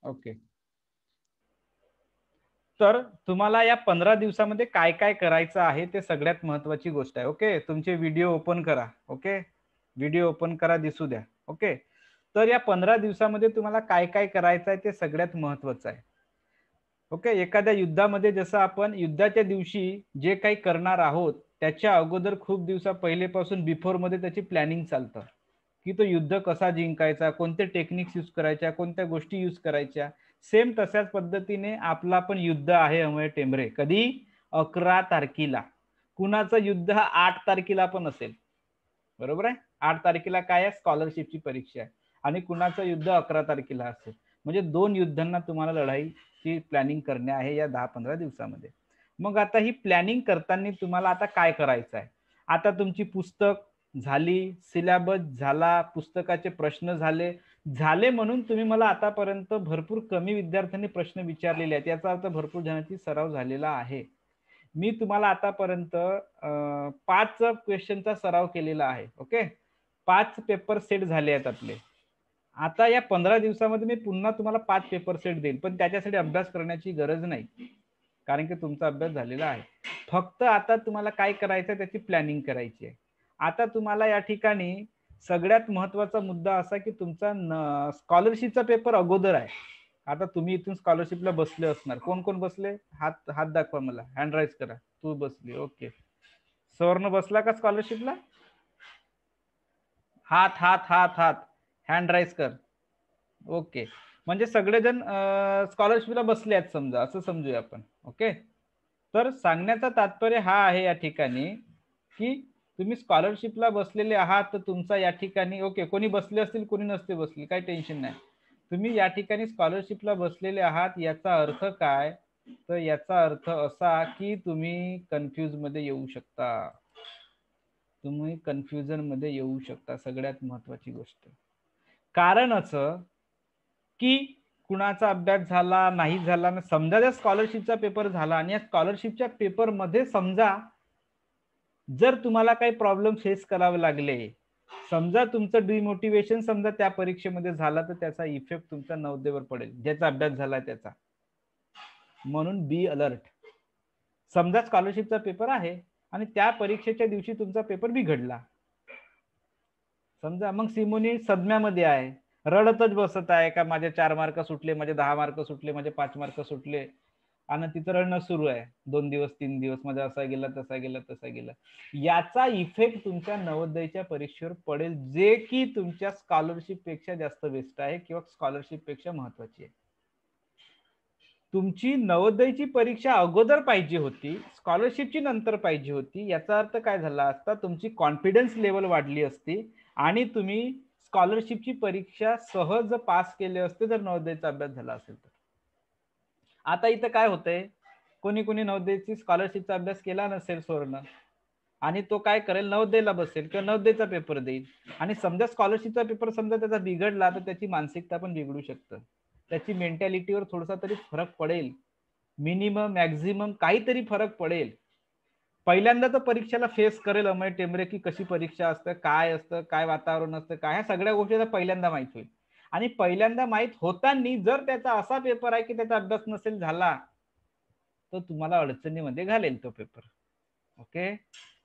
Okay. तर तुम्हाला या 15 दिवसामध्ये काय काय करायचं आहे ते सगळ्यात महत्वाची गोष्ट आहे. ओके. तुमचे व्हिडिओ ओपन करा. ओके. व्हिडिओ ओपन करा, दिसू द्या. ओके. तर या 15 दिवसामध्ये तुम्हाला काय काय करायचं आहे ते सगळ्यात महत्वाचं आहे. ओके. एखाद्या युद्धामध्ये जसं आपण युद्धाच्या दिवशी जे काही करणार आहोत त्याच्या अगोदर खूप दिवसा पहिलेपासून बिफोरमध्ये त्याची प्लॅनिंग चालतं, की तो युद्ध कसा जिंकायचा, कोणते टेक्निक्स यूज करायच्या, कोणत्या गोष्टी यूज करायच्या. सेम तशाच पद्धतीने आपला पण युद्ध आहे अमय टेंभरे. कधी? 11 तारखेला. कुणाचं युद्ध हा 8 तारखेला पण असेल. बरोबर आहे? 8 तारखेला काय आहे? स्कॉलरशिपची परीक्षा आहे. आणि कुणाचं युद्ध 11 तारखेला असेल. म्हणजे 2 युद्धांना तुम्हाला लढाईची प्लॅनिंग करणे आहे या 10-15 दिवसामध्ये. मग आता ही प्लॅनिंग करताना तुम्हाला आता काय करायचं आहे? आता तुमची पुस्तक झाली, सिलेबस झाला, पुस्तकाचे प्रश्न झाले म्हणून तुम्ही मला आतापर्यंत भरपूर कमी विद्यार्थ्यांनी प्रश्न विचारलेले आहेत. याचा अर्थ भरपूर जणांची सराव झालेला आहे. मी तुम्हाला आतापर्यंत 5 क्वेश्चनचा सराव केलेला आहे. ओके. 5 पेपर सेट झाले आहेत आपले. आता या 15 दिवसामध्ये मी पुन्हा तुम्हाला 5 पेपर सेट देईल, पण त्याच्यासाठी अभ्यास करण्याची गरज नाही, कारण की तुमचा अभ्यास झालेला आहे. फक्त आता तुम्हाला काय करायचं त्याची प्लॅनिंग करायची आहे. आता तुम्हाला या ठिकाणी सगळ्यात महत्वाचा मुद्दा असा की तुमचा स्कॉलरशिपचा पेपर अगोदर आहे. आता तुम्ही इथून स्कॉलरशिपला बसले असणार. कोण कोण बसले? हात हात दाखवा मला, हँड राईज करा. तू बसली. ओके. सवर्ण बसला का स्कॉलरशिपला? हात हात हात हात हँड राईज कर. ओके. म्हणजे सगळेजण स्कॉलरशिपला बसले आहेत समजा, असं समजूया आपण. ओके. तर सांगण्याचा तात्पर्य हा आहे या ठिकाणी की तुम्ही स्कॉलरशिपला बसलेले आहात, तर तुमचा या ठिकाणी ओके, कोणी बसले असतील कोणी नसते बसले, काही टेन्शन नाही. तुम्ही या ठिकाणी स्कॉलरशिपला बसलेले आहात याचा अर्थ काय? तर याचा अर्थ असा की तुम्ही कन्फ्यूज मध्ये येऊ शकता. तुम्ही कन्फ्युजन मध्ये येऊ शकता. सगळ्यात महत्वाची गोष्ट. कारण असं की कुणाचा अभ्यास झाला नाही झाला, समजा त्या स्कॉलरशिपचा पेपर झाला आणि या स्कॉलरशिपच्या पेपर मध्ये समजा जर तुम्हाला काही प्रॉब्लेम फेस करावे लागले, समजा तुमचं डिमोटिवेशन समजा त्या परीक्षेमध्ये झाला, तर त्याचा इफेक्ट तुमच्या नवोदयवर पडेल, ज्याचा अभ्यास झाला त्याचा. म्हणून बी अलर्ट. समजा स्कॉलरशिपचा पेपर आहे आणि त्या परीक्षेच्या दिवशी तुमचा पेपर बिघडला समजा, मग सिमोनी सदम्यामध्ये आहे, रडतच बसत आहे का माझे 4 मार्क सुटले, माझे 10 मार्क सुटले, माझे 5 मार्क सुटले, आणि तिथं रडणं सुरू आहे 2 दिवस 3 दिवस, माझा असा गेला तसा गेला तसा गेला. याचा इफेक्ट तुमच्या नवोदयच्या परीक्षेवर पडेल, जे की तुमच्या स्कॉलरशिप पेक्षा जास्त बेस्ट आहे किंवा स्कॉलरशिप पेक्षा महत्वाची आहे. तुमची नवोदयची परीक्षा अगोदर पाहिजे होती, स्कॉलरशिपची नंतर पाहिजे होती. याचा अर्थ काय झाला असता? तुमची कॉन्फिडन्स लेवल वाढली असती आणि तुम्ही स्कॉलरशिपची परीक्षा सहज पास केले असते जर नवोदयचा अभ्यास झाला असेल तर. आता इथं काय होतंय, कोणी कोणी नवोदयची स्कॉलरशिपचा अभ्यास केला नसेल स्वर्ण, आणि तो काय करेल, नवोदयला बसेल किंवा नवोदयचा पेपर देईल, आणि समजा स्कॉलरशिपचा पेपर समजा त्याचा बिघडला तर त्याची मानसिकता पण बिघडू शकतं, त्याची मेंटॅलिटीवर थोडासा तरी फरक पडेल, मिनिमम मॅक्झिमम काहीतरी फरक पडेल. पहिल्यांदा तर परीक्षेला फेस करेल अमय टेंभरे की कशी परीक्षा असतं, काय असतं, काय वातावरण असतं, काय, ह्या सगळ्या गोष्टी पहिल्यांदा माहित होईल. आणि पहिल्यांदा माहित होताना जर त्याचा असा पेपर आहे की त्याचा अभ्यास नसेल झाला तर तुम्हाला अडचणीमध्ये घालेल तो पेपर. ओके.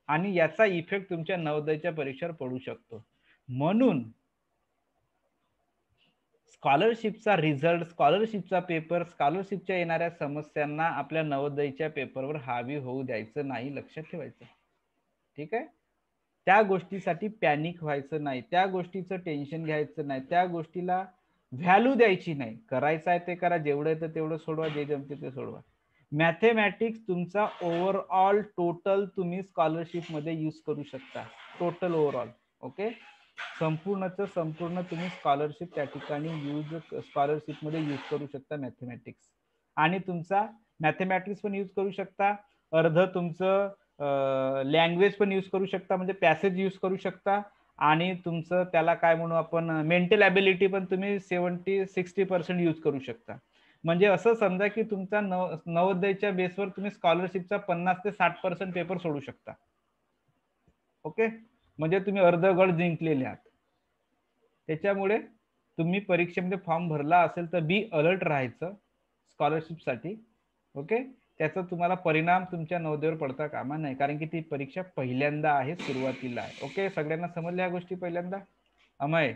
आणि याचा इफेक्ट तुमच्या नवोदयच्या परीक्षेवर पडू शकतो. म्हणून स्कॉलरशिपचा रिझल्ट, स्कॉलरशिपचा पेपर, स्कॉलरशिपच्या येणाऱ्या समस्यांना आपल्या नवोदयच्या पेपरवर हावी होऊ द्यायचं नाही, लक्षात ठेवायचं. ठीक आहे. त्या गोष्टीसाठी पॅनिक व्हायचं नाही, त्या गोष्टीचं टेन्शन घ्यायचं नाही, त्या गोष्टीला व्हॅल्यू द्यायची नाही. करायचं आहे ते करा, जेवढं येतं तेवढं सोडवा, जे जमते ते सोडवा. मॅथेमॅटिक्स तुमचा ओव्हरऑल टोटल तुम्ही स्कॉलरशिप मध्ये यूज करू शकता, टोटल ओव्हरऑल. ओके. संपूर्णचं संपूर्ण तुम्ही स्कॉलरशिप त्या ठिकाणी स्कॉलरशिप मध्ये यूज करू शकता मॅथेमॅटिक्स. आणि तुमचा मॅथेमॅटिक्स पण यूज करू शकता, अर्ध तुमचं लँग्वेज पण यूज करू शकता, म्हणजे पॅसेज यूज करू शकता, आणि तुमचं त्याला काय म्हणू आपण, मेंटल ॲबिलिटी पण तुम्ही 70-60% यूज करू शकता. म्हणजे असं समजा की तुमचा नवोदयच्या बेसवर तुम्ही स्कॉलरशिपचा 50 ते 60% पेपर सोडू शकता. ओके. म्हणजे तुम्ही अर्ध गड जिंकलेले आहात. त्याच्यामुळे तुम्ही परीक्षेमध्ये फॉर्म भरला असेल तर बी अलर्ट राहायचं स्कॉलरशिपसाठी. ओके, त्याचा तुम्हाला परिणाम तुमच्या नवोदयावर पडता कामा नाही, कारण की ती परीक्षा पहिल्यांदा आहे, सुरुवातीला आहे. ओके, सगळ्यांना समजल्या गोष्टी पहिल्यांदा? अमय,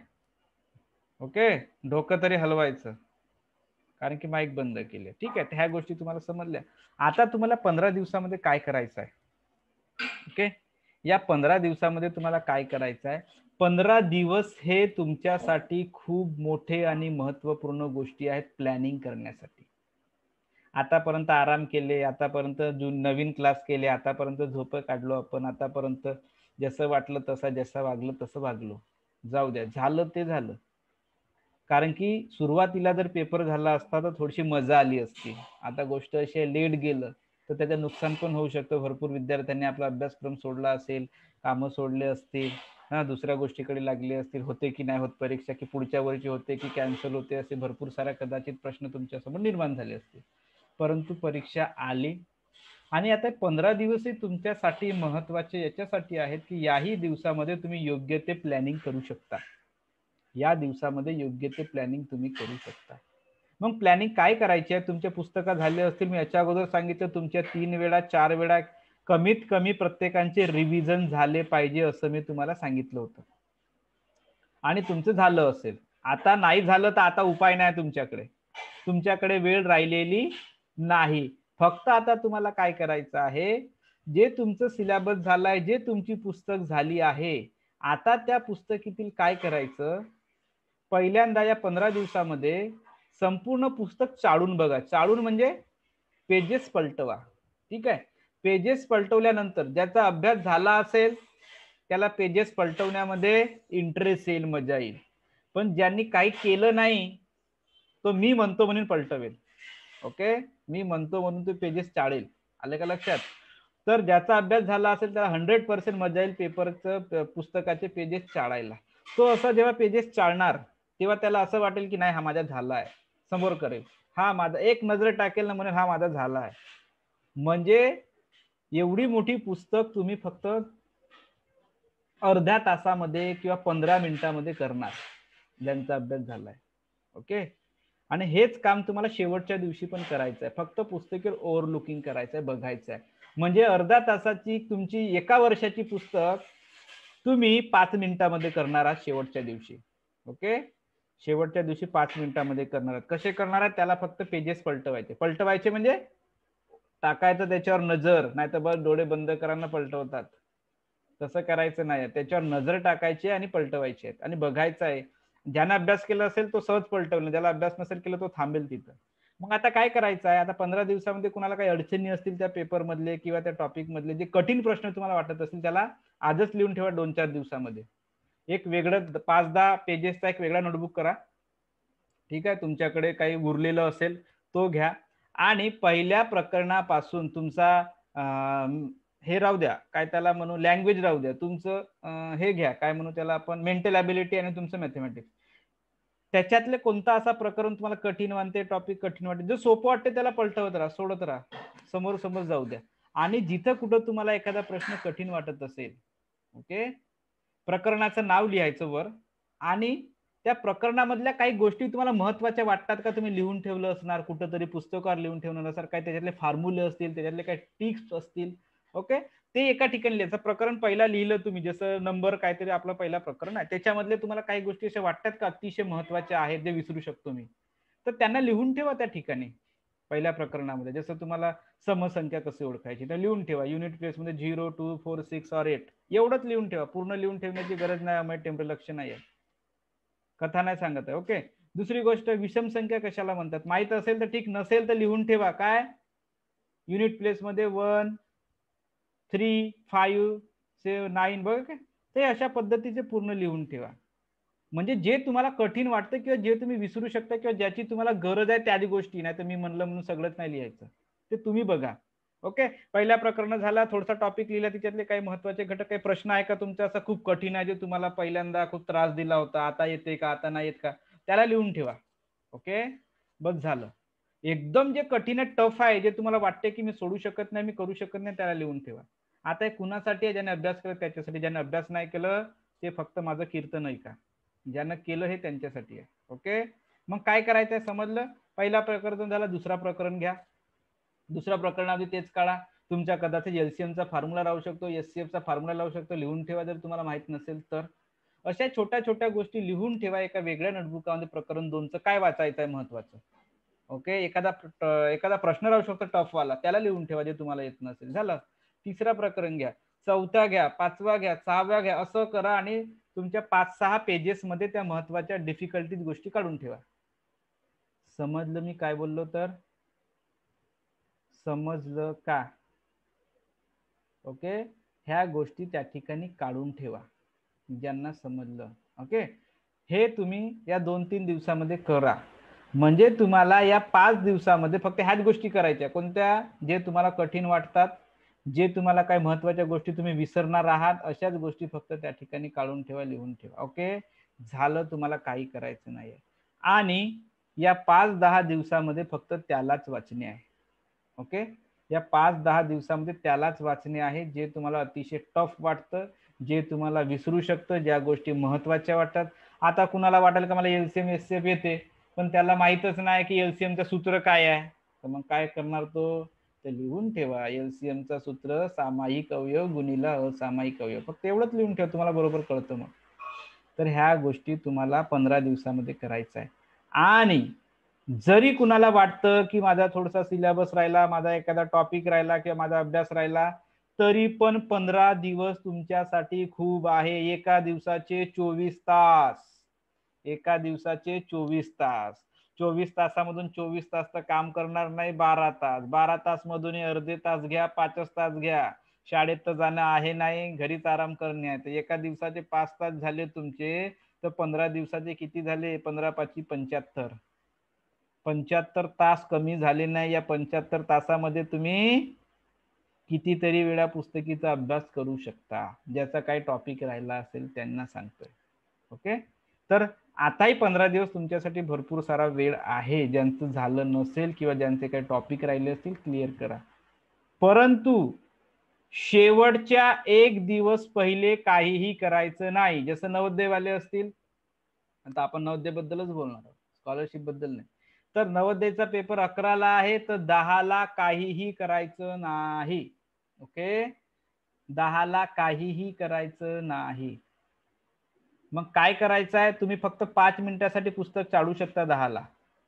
ओके, डोकं तरी हलवायचं कारण की माईक बंद केले. ठीक आहे, ह्या गोष्टी तुम्हाला समजल्या. आता तुम्हाला 15 दिवसामध्ये काय करायचं आहे? ओके, या 15 दिवसामध्ये तुम्हाला काय करायचं आहे? 15 दिवस हे तुमच्यासाठी खूप मोठे आणि महत्वपूर्ण गोष्टी आहेत प्लॅनिंग करण्यासाठी. आतापर्यंत आराम केले, आतापर्यंत नवीन क्लास केले, आतापर्यंत झोप काढलो आपण, आतापर्यंत जसं वाटलं तसं, जसं वागलं तसं वागलो. जाऊ द्या, झालं ते झालं. कारण की सुरुवातीला जर पेपर झाला असता तर थोडीशी मजा आली असती. आता गोष्ट अशी आहे, लेट गेलं तर त्याचं नुकसान पण होऊ शकतं. भरपूर विद्यार्थ्यांनी आपला अभ्यासक्रम सोडला असेल, कामं सोडले असतील, दुसऱ्या गोष्टीकडे लागले असतील, होते की नाही होत परीक्षा, की पुढच्या वर्षी होते की कॅन्सल होते, असे भरपूर साऱ्या कदाचित प्रश्न तुमच्यासमोर निर्माण झाले असतील. परंतु परीक्षा आली आणि आता 15 दिवसही तुमच्यासाठी महत्वाचे याच्यासाठी आहेत की याही दिवसामध्ये तुम्ही योग्य ते प्लॅनिंग करू शकता. या दिवसामध्ये योग्य ते प्लॅनिंग तुम्ही करू शकता. मग प्लॅनिंग काय करायची आहे? तुमच्या पुस्तकात झाले असतील, मी याच्या अगोदर सांगितलं, तुमच्या 3 वेळा 4 वेळा कमीत कमी प्रत्येकांचे रिव्हिजन झाले पाहिजे असं मी तुम्हाला सांगितलं होतं. आणि तुमचं झालं असेल. आता नाही झालं तर आता उपाय नाही तुमच्याकडे. तुमच्याकडे वेळ राहिलेली नाही. फक्त आता तुम्हाला काय करायचं आहे? जे तुमचं सिलेबस झालाय, जे तुमची पुस्तक झाली आहे, आता त्या पुस्तकीतील काय करायचं? पहिल्यांदा या 15 दिवसामध्ये संपूर्ण पुस्तक चाळून बघा. चाळून म्हणजे पेजेस पलटवा. ठीक आहे, पेजेस पलटवल्यानंतर ज्याचा अभ्यास झाला असेल त्याला पेजेस पलटवण्यामध्ये इंटरेस्ट येईल, मजा येईल. पण ज्यांनी काही केलं नाही तो मी म्हणतो म्हणून पलटवेल. ओके, मी म्हणतो म्हणून तो पेजेस चाळेल. आले का लक्षात? तर ज्याचा अभ्यास झाला असेल त्याला 100% मजा येईल पेपरचं पुस्तकाचे पेजेस चाळायला. तो असं जेव्हा पेजेस चाळणार तेव्हा त्याला असं वाटेल की नाही हा माझा झाला आहे, समोर करेल, हा माझा, एक नजर टाकेल ना म्हणेल हा माझा झाला आहे. म्हणजे एवढी मोठी पुस्तक तुम्ही फक्त अर्ध्या तासामध्ये किंवा 15 मिनिटामध्ये करणार ज्यांचा अभ्यास झालाय. ओके, आणि हेच काम तुम्हाला शेवटच्या दिवशी पण करायचं आहे. फक्त पुस्तकेवर ओव्हरलुकिंग करायचं आहे, बघायचं आहे. म्हणजे अर्ध्या तासाची तुमची एका वर्षाची पुस्तक तुम्ही 5 मिनिटामध्ये करणार आहात शेवटच्या दिवशी. ओके, शेवटच्या दिवशी 5 मिनिटामध्ये करणार आहात. कसे करणार आहात? त्याला फक्त पेजेस पलटवायचे. पलटवायचे म्हणजे टाकायचं त्याच्यावर नजर, नाही तर बस डोळे बंद करांना पलटवतात. तसं करायचं नाही, त्याच्यावर नजर टाकायची आणि पलटवायची आहेत आणि बघायचं आहे. ज्याने अभ्यास केला असेल तो सहज पलटवलं, ज्याला अभ्यास नसेल केला तो थांबेल तिथं. मग आता काय करायचं आहे? आता 15 दिवसामध्ये कुणाला काही अडचणी असतील त्या पेपर मधले किंवा त्या टॉपिक मधले, जे कठीण प्रश्न तुम्हाला वाटत असतील त्याला आजच लिहून ठेवा 2-4 दिवसामध्ये. एक वेगळं 5-10 पेजेसचा एक वेगळा नोटबुक करा. ठीक आहे, तुमच्याकडे काही उरलेलं असेल तो घ्या आणि पहिल्या प्रकरणापासून तुमचा हे राहू द्या, काय त्याला म्हणू, लँग्वेज राहू द्या, तुमचं हे घ्या, काय म्हणू त्याला आपण, मेंटल ॲबिलिटी आणि तुमचं मॅथमॅटिक्स. त्याच्यातले कोणता असा प्रकरण तुम्हाला कठीण वाटते, टॉपिक कठीण वाटते, जे सोपं वाटते त्याला पलटवत राहा, सोडत राहा, समोर समोर जाऊ द्या. आणि जिथं कुठं तुम्हाला एखादा प्रश्न कठीण वाटत असेल, ओके, प्रकरणाचं नाव लिहायचं वर आणि त्या प्रकरणामधल्या काही गोष्टी तुम्हाला महत्वाच्या वाटतात का, तुम्ही लिहून ठेवलं असणार, कुठंतरी पुस्तकावर लिहून ठेवलं नसणार, काही त्याच्यातले फॉर्म्युले असतील, त्याच्यातले काही टिप्स असतील, ओके, ते एका ठिकाणी लिहायचं. प्रकरण पहिला लिहिलं तुम्ही, जसं नंबर काहीतरी आपलं पहिला प्रकरण आहे, त्याच्यामधले तुम्हाला काही गोष्टी अशा वाटतात का अतिशय महत्वाच्या आहेत जे विसरू शकतो मी, तर त्यांना लिहून ठेवा त्या ठिकाणी. पहिल्या प्रकरणामध्ये जसं तुम्हाला समसंख्या कशी ओळखायची तर लिहून ठेवा, युनिट प्लेस मध्ये 0, 2, 4, 6 और 8 एवढंच लिहून ठेवा, पूर्ण लिहून ठेवण्याची गरज नाही, टेम्पररी लक्ष नाही आहे, कथा नाही सांगत आहे. ओके, दुसरी गोष्ट, विषम संख्या कशाला म्हणतात माहित असेल तर ठीक, नसेल तर लिहून ठेवा. काय युनिट प्लेस मध्ये 1, 3, 5, 7, 9 बघ, ते अशा पद्धतीचे पूर्ण लिहून ठेवा. म्हणजे जे तुम्हाला कठीण वाटतं किंवा जे तुम्ही विसरू शकता किंवा ज्याची तुम्हाला गरज आहे त्याच गोष्टी, नाही तर मी म्हणलं म्हणून सगळंच नाही लिहायचं, ते तुम्ही बघा. ओके, पहिल्या प्रकरण झाला, थोडासा टॉपिक लिहिला, त्याच्यातले काही महत्वाचे घटक, काही प्रश्न आहे का तुमचा असा खूप कठीण आहे जे तुम्हाला पहिल्यांदा खूप त्रास दिला होता, आता येते का, आता नाही येत का, त्याला लिहून ठेवा. ओके, बस झालं. एकदम जे कठीण आहे, टफ आहे, जे तुम्हाला वाटते की मी सोडू शकत नाही, मी करू शकत नाही, त्याला लिहून ठेवा. आता हे कुणासाठी आहे? ज्याने अभ्यास केला त्याच्यासाठी. ज्याने अभ्यास नाही केलं ते फक्त माझं कीर्तन आहे का, ज्यांना केलं हे त्यांच्यासाठी आहे. ओके, मग काय करायचं आहे समजलं. पहिला प्रकरण झाला, दुसरा प्रकरण घ्या. दुसऱ्या प्रकरणामध्ये तेच काढा. तुमच्या कदाचित एलसीएमचा फॉर्म्युला राहू शकतो, एचसीएफचा फॉर्म्युला राहू शकतो, लिहून ठेवा जर तुम्हाला माहित नसेल तर. अशा छोट्या छोट्या गोष्टी लिहून ठेवा एका वेगळ्या नोटबुकामध्ये. प्रकरण 2चं काय वाचायचं आहे महत्वाचं. ओके, एखादा प्रश्न राहू शकतो टफवाला, त्याला लिहून ठेवा जे तुम्हाला येत नसेल. झालं. तिसरा प्रकरण घ्या, चौथा घ्या, पाचवा घ्या, सहावा घ्या, असं करा आणि तुमच्या 5-6 पेजेस मध्ये त्या महत्वाच्या डिफिकल्टीज गोष्टी काढून ठेवा. समजलं मी काय बोललो तर? समजलं का? ओके, ह्या गोष्टी त्या ठिकाणी काढून ठेवा ज्यांना समजलं. ओके, हे तुम्ही या 2-3 दिवसामध्ये करा. म्हणजे तुम्हाला या 5 दिवसामध्ये फक्त ह्याच गोष्टी करायच्या. कोणत्या? जे तुम्हाला कठीण वाटतात, जे तुम्हाला काही महत्वाच्या गोष्टी तुम्ही विसरणार आहात, अशाच गोष्टी फक्त त्या ठिकाणी काढून ठेवा, लिहून ठेवा. ओके, झालं, तुम्हाला काही करायचं नाही. आणि या 5-10 दिवसामध्ये फक्त त्यालाच वाचणे आहे. ओके, या 5-10 दिवसामध्ये त्यालाच वाचणे आहे जे तुम्हाला अतिशय टफ वाटतं, जे तुम्हाला विसरू शकतं, ज्या गोष्टी महत्वाच्या वाटतात. आता कुणाला वाटेल का मला एलसीएम एचसीएफ येते, पण त्याला माहितच नाही की एलसीएमचं सूत्र काय आहे. तर मग काय करणार तो? तर लिहून ठेवा, एलसीएमचं सूत्र सामायिक अवयव गुणिला असामायिक अवयव. फक्त एवढंच लिहून ठेवा, तुम्हाला बरोबर कळतं मग. तर ह्या गोष्टी तुम्हाला 15 दिवसामध्ये करायचं आहे. आणि जरी कुणाला वाटतं की माझा थोडासा सिलेबस राहिला, माझा एखादा टॉपिक राहिला किंवा माझा अभ्यास राहिला, तरी पण 15 दिवस तुमच्यासाठी खूप आहे. एका दिवसाचे 24 तास. एका दिवसाचे 24 तास. 24 तासामधून 24 तास तर काम करणार नाही, 12 तास. 12 तास मधून अर्धे तास घ्या, 5 तास घ्या. शाळेत तर जाणं आहे नाही, घरीच आराम करणे आहे. तर एका दिवसाचे 5 तास झाले तुमचे, तर 15 दिवसाचे किती झाले? 15×5 = 75. 75 तास कमी झाले नाही. या 75 तासामध्ये तुम्ही कितीतरी वेळा पुस्तकीचा अभ्यास करू शकता. ज्याचा काही टॉपिक राहिला असेल त्यांना सांगतोय. ओके, तर आताही 15 दिवस तुमच्यासाठी भरपूर सारा वेळ आहे. ज्यांचं झालं नसेल किंवा ज्यांचे काही टॉपिक राहिले असतील क्लिअर करा. परंतु शेवटच्या 1 दिवस पहिले काहीही करायचं नाही. जसं नवोदयवाले असतील, आता आपण नवोदय बद्दलच बोलणार आहोत, स्कॉलरशिप बद्दल नाही. तर नवोदयचा पेपर 11ला आहे, तर 10ला काहीही करायचं नाही. ओके, 10ला काहीही करायचं नाही. मग काय करायचं आहे? तुम्ही फक्त 5 मिनिटासाठी पुस्तक चालू शकता, 10ला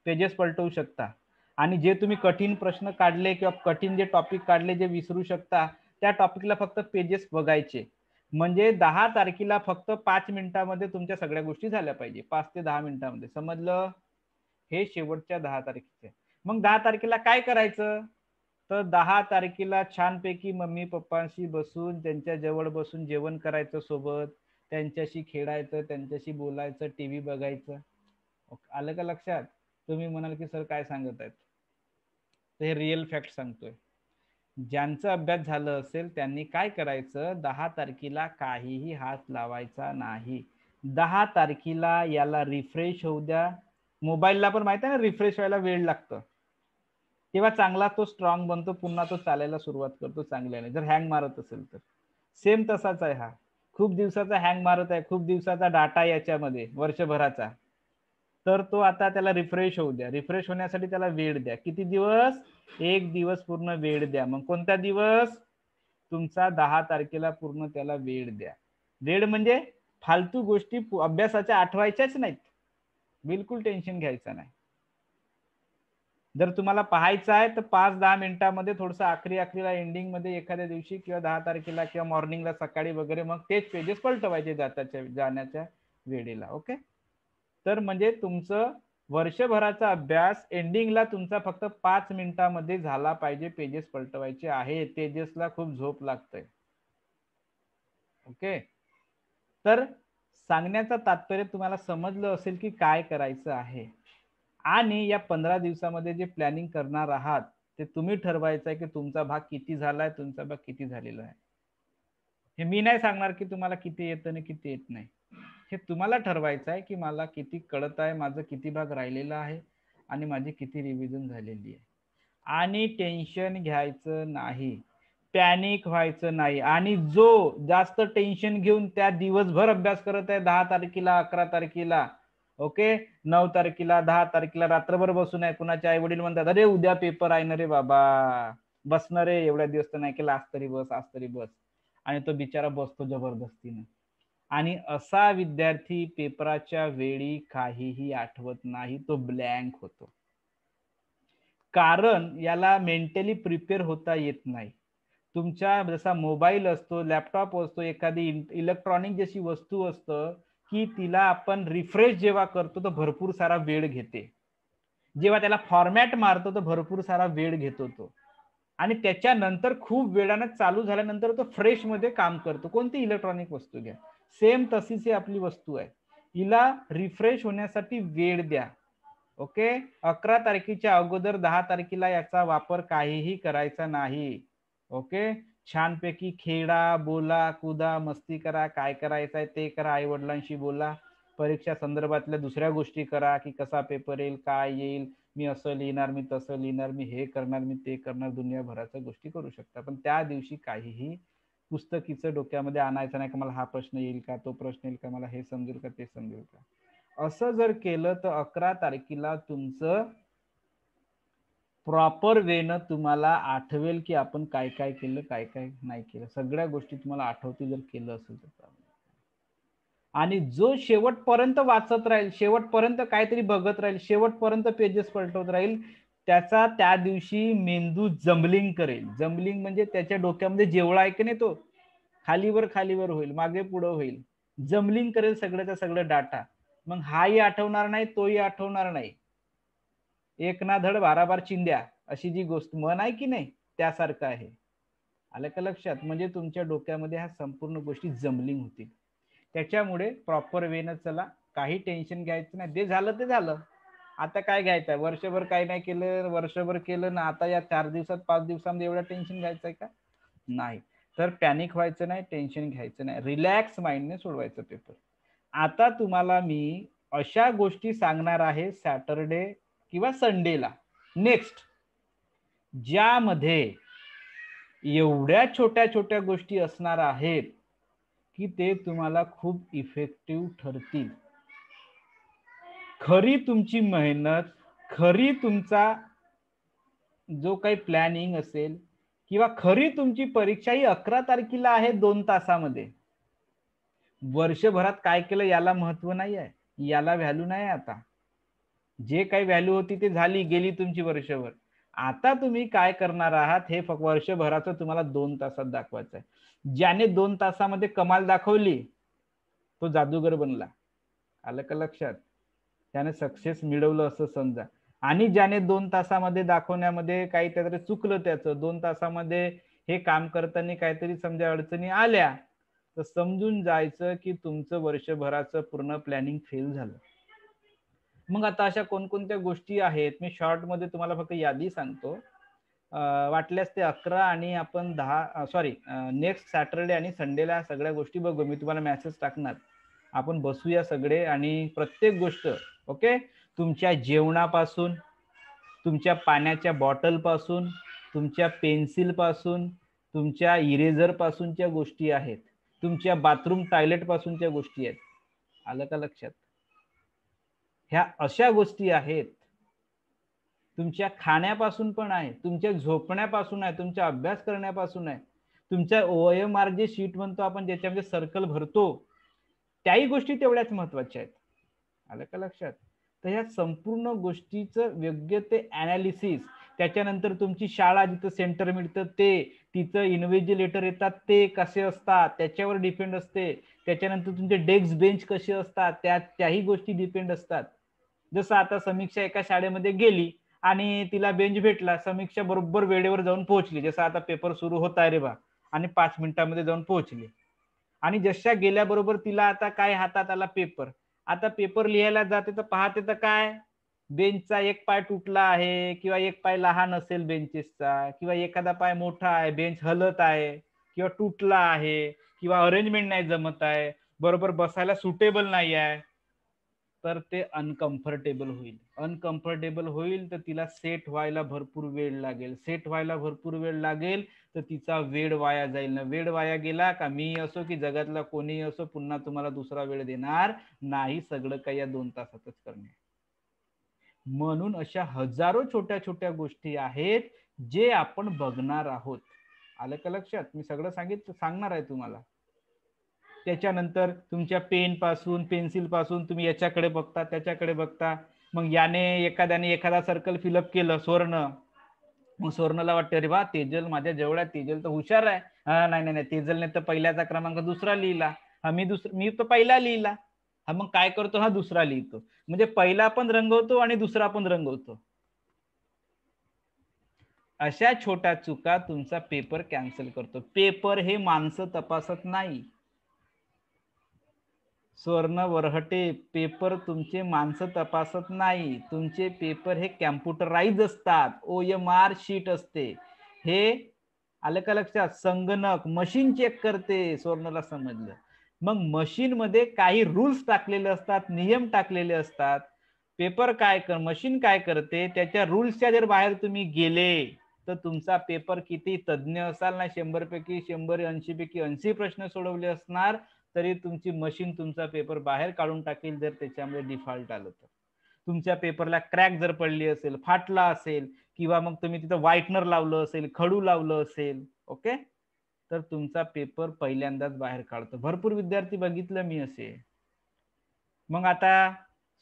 पेजेस पलटवू शकता. आणि जे तुम्ही कठीण प्रश्न काढले किंवा कठीण जे टॉपिक काढले जे विसरू शकता, त्या टॉपिकला फक्त पेजेस बघायचे. म्हणजे 10 तारखेला फक्त 5 मिनिटामध्ये तुमच्या सगळ्या गोष्टी झाल्या पाहिजे. 5 ते 10 मिनिटामध्ये. समजलं? हे शेवटच्या 10 तारखेचे. मग 10 तारखेला काय करायचं? तर 10 तारखेला छानपैकी मम्मी पप्पांशी बसून, त्यांच्या जवळ बसून जेवण करायचं सोबत, त्यांच्याशी खेळायचं, त्यांच्याशी बोलायचं, टीव्ही बघायचं. आलं का लक्षात? तुम्ही म्हणाल की सर काय सांगत आहेत? तर हे रिअल फॅक्ट सांगतोय. ज्यांचा अभ्यास झालं असेल त्यांनी काय करायचं? 10 तारखेला काहीही हात लावायचा नाही. 10 तारखेला याला रिफ्रेश होऊ द्या. मोबाईलला पण माहिती आहे ना, रिफ्रेश व्हायला वेळ लागतं. तेव्हा चांगला तो स्ट्रॉंग बनतो, पुन्हा तो चालायला सुरुवात करतो चांगल्याने, जर हँग मारत असेल तर. सेम तसाच आहे हा. खूप दिवसाचा हँग मारत आहे, खूप दिवसाचा डाटा याच्यामध्ये, वर्षभराचा. तर तो आता त्याला रिफ्रेश होऊ द्या. रिफ्रेश होण्यासाठी त्याला वेळ द्या. किती दिवस? 1 दिवस पूर्ण वेळ द्या. मग कोणता दिवस? तुमचा 10 तारखेला पूर्ण त्याला वेळ द्या. वेळ म्हणजे फालतू गोष्टी अभ्यासाच्या आठवायच्याच नाहीत. बिलकुल टेन्शन घ्यायचं नाही. जर तुम्हाला पाहायचं आहे तर 5-10 मिनिटांमध्ये थोडंसं आखरीला एंडिंग मध्ये एखाद्या दिवशी किंवा 10 तारखेला किंवा मॉर्निंगला सकाळी वगैरे मग तेच पेजेस पलटवायचे जाण्याच्या वेळेला. ओके, तर म्हणजे तुमचं वर्षभराचा अभ्यास एंडिंगला तुमचा फक्त 5 मिनिटांमध्ये झाला पाहिजे. पेजेस पलटवायचे आहे. पेजेसला खूप झोप लागतंय. ओके, तर सांगण्याचं तात्पर्य तुम्हाला समजलं असेल की काय करायचं आहे. आणि या 15 दिवसामध्ये जे प्लॅनिंग करणार आहात ते तुम्ही ठरवायचं आहे की तुमचा भाग किती झालाय, तुमचा भाग किती झालेला आहे. हे मी नाही सांगणार की तुम्हाला किती येतं आणि किती येत नाही. हे तुम्हाला ठरवायचं आहे की मला किती कळत आहे, माझं किती भाग राहिलेला आहे आणि माझी किती रिव्हिजन झालेली आहे. आणि टेन्शन घ्यायचं नाही. पॅनिक व्हायचं नाही. आणि जो जास्त टेन्शन घेऊन त्या दिवसभर अभ्यास करत आहे 10 तारखेला 11 तारखेला ओके 9 तारखेला 10 तारखेला रात्रभर बसून आहे, कुणाचे आई वडील म्हणतात अरे उद्या पेपर आहे ना रे बाबा, बसणार रे, एवढ्या दिवस तर नाही केलं, आज तरी बस आज तरी बस, आणि तो बिचारा बसतो जबरदस्तीने. आणि असा विद्यार्थी पेपराच्या वेळी काहीही आठवत नाही, तो ब्लँक होतो. कारण याला मेंटली प्रिपेअर होता येत नाही. तुमच्या जसा मोबाईल असतो, लॅपटॉप असतो, एखादी इलेक्ट्रॉनिक जशी वस्तू असतं की तिला आपण रिफ्रेश जेव्हा करतो तर भरपूर सारा वेळ घेते, जेव्हा त्याला फॉर्मॅट मारतो तर भरपूर सारा वेळ घेतो तो, आणि त्याच्यानंतर खूप वेळानं चालू झाल्यानंतर तो फ्रेश मध्ये काम करतो. कोणती इलेक्ट्रॉनिक वस्तू घ्या, सेम तशीच ही आपली वस्तू आहे, हिला रिफ्रेश होण्यासाठी वेळ द्या. ओके 11 तारखेच्या अगोदर 10 तारखेला याचा वापर काहीही करायचा नाही. ओके छानपैकी खेळा, बोला, कुदा, मस्ती करा, काय करायचं आहे ते करा, आई वडिलांशी बोला, परीक्षा संदर्भातल्या दुसऱ्या गोष्टी करा की कसा पेपर येईल, काय येईल, मी असं लिहिणार, मी तसं लिहिणार, मी हे करणार, मी ते करणार, दुनियाभराच्या गोष्टी करू शकता. पण त्या दिवशी काहीही पुस्तकीचं डोक्यामध्ये आणायचं नाही का मला हा प्रश्न येईल का, तो प्रश्न येईल का, मला हे समजेल का, ते समजेल का. असं जर केलं तर 11 तारखेला तुमचं प्रॉपर वेनं तुम्हाला आठवेल की आपण काय काय केलं, काय काय नाही केलं, सगळ्या गोष्टी तुम्हाला आठवतील जर केलं असेल तर. आणि जो शेवटपर्यंत वाचत राहील, शेवटपर्यंत काहीतरी बघत राहील, शेवटपर्यंत पेजेस पलटवत राहील, त्याचा त्या दिवशी मेंदू जम्बलिंग करेल. जम्बलिंग म्हणजे त्याच्या डोक्यामध्ये जेवढा आहे की नाही तो खालीवर खालीवर होईल, मागे पुढे होईल, जम्बलिंग करेल सगळ्याचा सगळं डाटा. मग हाही आठवणार नाही, तोही आठवणार नाही. एक ना धड भाराभार चिंध्या अशी जी गोष्ट म्हण आहे की नाही त्यासारखं आहे. आलं का लक्षात? म्हणजे तुमच्या डोक्यामध्ये ह्या संपूर्ण गोष्टी जम्बलिंग होतील. त्याच्यामुळे प्रॉपर वेनं चला, काही टेन्शन घ्यायचं नाही, जे झालं ते झालं. आता काय घ्यायचंय, वर्षभर काय नाही केलं, वर्षभर केलं ना, आता या 4 दिवसात 5 दिवसांमध्ये एवढं टेन्शन घ्यायचंय का? नाही. तर पॅनिक व्हायचं नाही, टेन्शन घ्यायचं नाही, रिलॅक्स माइंडने सोडवायचं पेपर. आता तुम्हाला मी अशा गोष्टी सांगणार आहे सॅटरडे किंवा संडेला नेक्स्ट, ज्यामध्ये एवढ्या छोट्या छोट्या गोष्टी असणार आहेत की ते तुम्हाला खूप इफेक्टिव्ह ठरतील. खरी तुमची मेहनत, खरी तुमचा जो काही प्लॅनिंग असेल किंवा खरी तुमची परीक्षा ही 11 तारखेला आहे 2 तासामध्ये. वर्षभरात काय केलं याला महत्व नाही आहे, याला व्हॅल्यू नाही आता. जे काही व्हॅल्यू होती ते झाली, गेली तुमची वर्षभर. आता तुम्ही काय करणार आहात हे फक्त वर्षभराचं तुम्हाला 2 तासात दाखवायचं आहे. ज्याने 2 तासामध्ये कमाल दाखवली तो जादूगर बनला. आलं का लक्षात? त्याने सक्सेस मिळवलं असं समजा. आणि ज्याने 2 तासामध्ये दाखवण्यामध्ये काहीतरी चुकलं, त्याचं 2 तासामध्ये हे काम करताना काहीतरी समजा अडचणी आल्या, तर समजून जायचं की तुमचं वर्षभराचं पूर्ण प्लॅनिंग फेल झालं. मग आता अशा कोणकोणत्या गोष्टी आहेत, मी शॉर्ट मध्ये तुम्हाला फक्त यादी सांगतो. वाटल्यास ते 11 आणि आपण 10 सॉरी नेक्स्ट सॅटरडे आणि संडेला सगळ्या गोष्टी बघू. मी तुम्हाला मेसेज टाकणार, आपण बसूया सगळे आणि प्रत्येक गोष्ट ओके, तुमच्या जेवणापासून, तुमच्या पाण्याच्या बॉटल पासून, तुमच्या पेन्सिल पासून, तुमच्या इरेझर पासूनच्या गोष्टी आहेत, तुमच्या बाथरूम टॉयलेट पासूनच्या गोष्टी आहेत. आलं का लक्षात? ह्या अशा गोष्टी आहेत. तुमच्या खाण्यापासून पण आहे, तुमच्या झोपण्यापासून आहे, तुमच्या अभ्यास करण्यापासून आहे, तुमच्या OMR जे शीट म्हणतो आपण ज्याच्यामध्ये सर्कल भरतो त्याही गोष्टी तेवढ्याच महत्वाच्या आहेत. आलं का लक्षात? तर ह्या संपूर्ण गोष्टीचं योग्य ते अनालिसिस, त्याच्यानंतर तुमची शाळा जिथं सेंटर मिळतं ते, तिचं इन्व्हिजिलेटर येतात ते कसे असतात त्याच्यावर डिपेंड असते. त्याच्यानंतर तुमचे डेस्क बेंच कसे असतात त्याही गोष्टी डिपेंड असतात. जसं आता समीक्षा एका शाळेमध्ये गेली आणि तिला बेंच भेटला, समीक्षा बरोबर वेळेवर जाऊन पोहोचली, जसं आता पेपर सुरू होत आहे रे बा, आणि 5 मिनिटांमध्ये जाऊन पोहोचली. आणि जशा गेल्याबरोबर तिला आता काय हातात आला पेपर, आता पेपर लिहायला जाते तर पाहते तर काय, बेंचचा एक पाय तुटला आहे किंवा एक पाय लहान असेल बेंचेसचा, किंवा एखादा पाय मोठा आहे, बेंच हलत आहे किंवा तुटला आहे किंवा अरेंजमेंट नाही जमत आहे, बरोबर बसायला सुटेबल नाही आहे, तर ते अनकम्फर्टेबल होईल. अनकम्फर्टेबल होईल तर तिला सेट व्हायला भरपूर वेळ लागेल, सेट व्हायला भरपूर वेळ लागेल तर तिचा वेळ वाया जाईल ना. वेळ वाया गेला का मी असो की जगातला कोणीही असो पुन्हा तुम्हाला दुसरा वेळ देणार नाही. सगळं काही या 2 तासातच करणे. म्हणून अशा हजारो छोट्या छोट्या गोष्टी आहेत जे आपण बघणार आहोत. आलं का लक्षात? मी सगळं सांगणार आहे तुम्हाला. त्याच्यानंतर तुमच्या पेन पासून पेन्सिल पासून तुम्ही याच्याकडे बघता त्याच्याकडे बघता. मग याने एखाद्याने एखादा सर्कल फिलअप केलं स्वर्ण. मग स्वर्णला वाटतं अरे वा तेजल माझ्या जेवढा तेजल तर हुशार आहे. हा नाही नाही तेजलने तर पहिल्याचा क्रमांक दुसरा लिहिला. हा मी तर पहिला लिहिला. हा मग काय करतो हा दुसरा लिहितो. म्हणजे पहिला पण रंगवतो आणि दुसरा पण रंगवतो. अशा छोट्या चुका तुमचा पेपर कॅन्सल करतो. पेपर हे माणसं तपासत नाही. स्वर्ण वरहटे पेपर तुमचे माणसं तपासत नाही. तुमचे पेपर हे कॅम्प्युटराइज असतात. OMR शीट असते. हे आलं का लक्षात? संगणक मशीन चेक करते. स्वर्णला समजलं. मग मशीन मध्ये काही रूल्स टाकलेले असतात, नियम टाकलेले असतात. पेपर मशीन काय करते त्याच्या रूल्सच्या जर बाहेर तुम्ही गेले तर तुमचा पेपर किती तज्ञ असाल ना 100 पैकी 100 80 पैकी 80 प्रश्न सोडवले असणार तरी तुमची मशीन तुमचा पेपर बाहेर काढून टाकेल जर त्याच्यामध्ये डिफॉल्ट आलं तर. तुमच्या पेपरला क्रॅक जर पडली असेल, फाटला असेल किंवा मग तुम्ही तिथं व्हाईटनर लावलं असेल, खडू लावलं असेल, ओके, तर तुमचा पेपर पहिल्यांदाच बाहेर काढतो. भरपूर विद्यार्थी बघितलं मी असे. मग आता